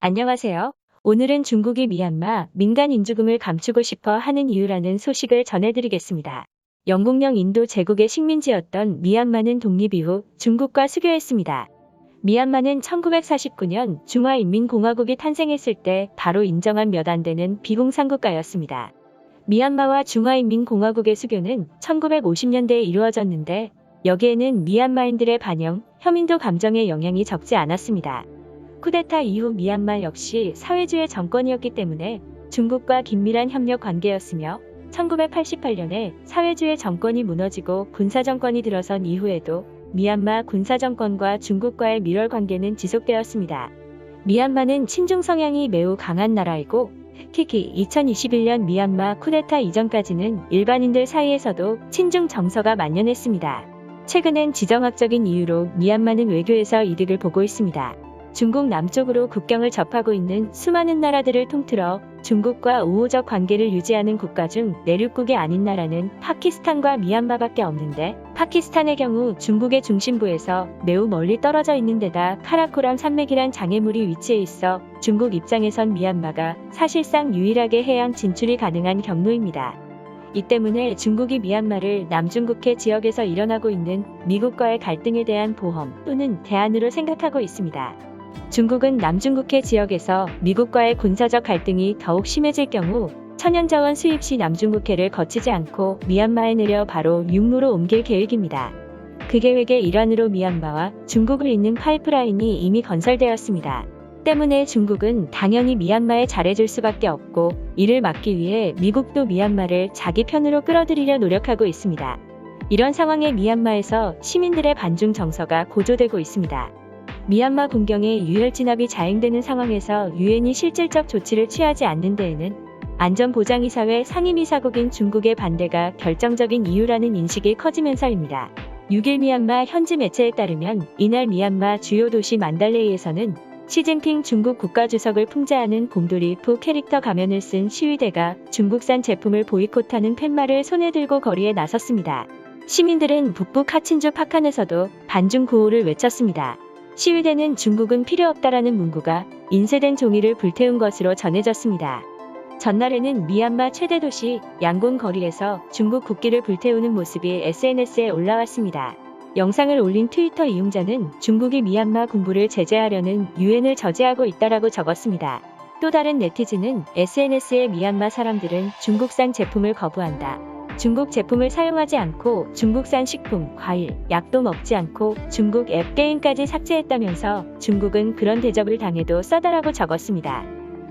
안녕하세요. 오늘은 중국이 미얀마 민간 인주금을 감추고 싶어 하는 이유라는 소식을 전해드리겠습니다. 영국령 인도 제국의 식민지였던 미얀마는 독립 이후 중국과 수교했습니다. 미얀마는 1949년 중화인민공화국이 탄생했을 때 바로 인정한 몇 안 되는 비공산국가였습니다. 미얀마와 중화인민공화국의 수교는 1950년대에 이루어졌는데 여기에는 미얀마인들의 반영, 혐인도 감정의 영향이 적지 않았습니다. 쿠데타 이후 미얀마 역시 사회주의 정권이었기 때문에 중국과 긴밀한 협력 관계였으며 1988년에 사회주의 정권이 무너지고 군사정권이 들어선 이후에도 미얀마 군사정권과 중국과의 밀월 관계는 지속되었습니다. 미얀마는 친중 성향이 매우 강한 나라이고 특히 2021년 미얀마 쿠데타 이전까지는 일반인들 사이에서도 친중 정서가 만연했습니다. 최근엔 지정학적인 이유로 미얀마는 외교에서 이득을 보고 있습니다. 중국 남쪽으로 국경을 접하고 있는 수많은 나라들을 통틀어 중국과 우호적 관계를 유지하는 국가 중 내륙국이 아닌 나라는 파키스탄과 미얀마밖에 없는데 파키스탄의 경우 중국의 중심부에서 매우 멀리 떨어져 있는 데다 카라코람 산맥이란 장애물이 위치해 있어 중국 입장에선 미얀마가 사실상 유일하게 해양 진출이 가능한 경로입니다. 이 때문에 중국이 미얀마를 남중국해 지역에서 일어나고 있는 미국과의 갈등에 대한 보험 또는 대안으로 생각하고 있습니다. 중국은 남중국해 지역에서 미국과의 군사적 갈등이 더욱 심해질 경우 천연자원 수입 시 남중국해를 거치지 않고 미얀마에 내려 바로 육로로 옮길 계획입니다. 그 계획의 일환으로 미얀마와 중국을 잇는 파이프라인이 이미 건설되었습니다. 때문에 중국은 당연히 미얀마에 잘해줄 수밖에 없고 이를 막기 위해 미국도 미얀마를 자기 편으로 끌어들이려 노력하고 있습니다. 이런 상황에 미얀마에서 시민들의 반중 정서가 고조되고 있습니다. 미얀마 군경에 유혈 진압이 자행되는 상황에서 유엔이 실질적 조치를 취하지 않는 데에는 안전보장이사회 상임이사국인 중국의 반대가 결정적인 이유라는 인식이 커지면서입니다. 6일 미얀마 현지 매체에 따르면 이날 미얀마 주요 도시 만달레이에서는 시진핑 중국 국가주석을 풍자하는 곰돌이프 캐릭터 가면을 쓴 시위대가 중국산 제품을 보이콧하는 팻말을 손에 들고 거리에 나섰습니다. 시민들은 북부 카친주 파칸에서도 반중 구호를 외쳤습니다. 시위대는 중국은 필요 없다라는 문구가 인쇄된 종이를 불태운 것으로 전해졌습니다. 전날에는 미얀마 최대 도시 양곤 거리에서 중국 국기를 불태우는 모습이 SNS에 올라왔습니다. 영상을 올린 트위터 이용자는 중국이 미얀마 군부를 제재하려는 유엔을 저지하고 있다라고 적었습니다. 또 다른 네티즌은 SNS에 미얀마 사람들은 중국산 제품을 거부한다. 중국 제품을 사용하지 않고 중국산 식품, 과일, 약도 먹지 않고 중국 앱 게임까지 삭제했다면서 중국은 그런 대접을 당해도 써다라고 적었습니다.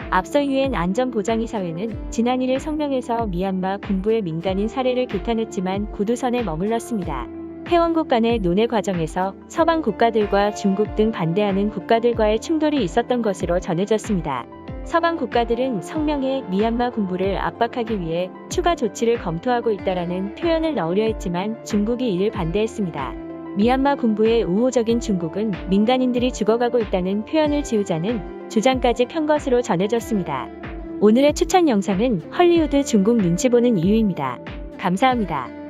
앞서 유엔 안전보장이사회는 지난 1일 성명에서 미얀마 군부의 민간인 살해를 규탄했지만 구두선에 머물렀습니다. 회원국 간의 논의 과정에서 서방 국가들과 중국 등 반대하는 국가들과의 충돌이 있었던 것으로 전해졌습니다. 서방 국가들은 성명에 미얀마 군부를 압박하기 위해 추가 조치를 검토하고 있다라는 표현을 넣으려 했지만 중국이 이를 반대했습니다. 미얀마 군부의 우호적인 중국은 민간인들이 죽어가고 있다는 표현을 지우자는 주장까지 편 것으로 전해졌습니다. 오늘의 추천 영상은 헐리우드 중국 눈치 보는 이유입니다. 감사합니다.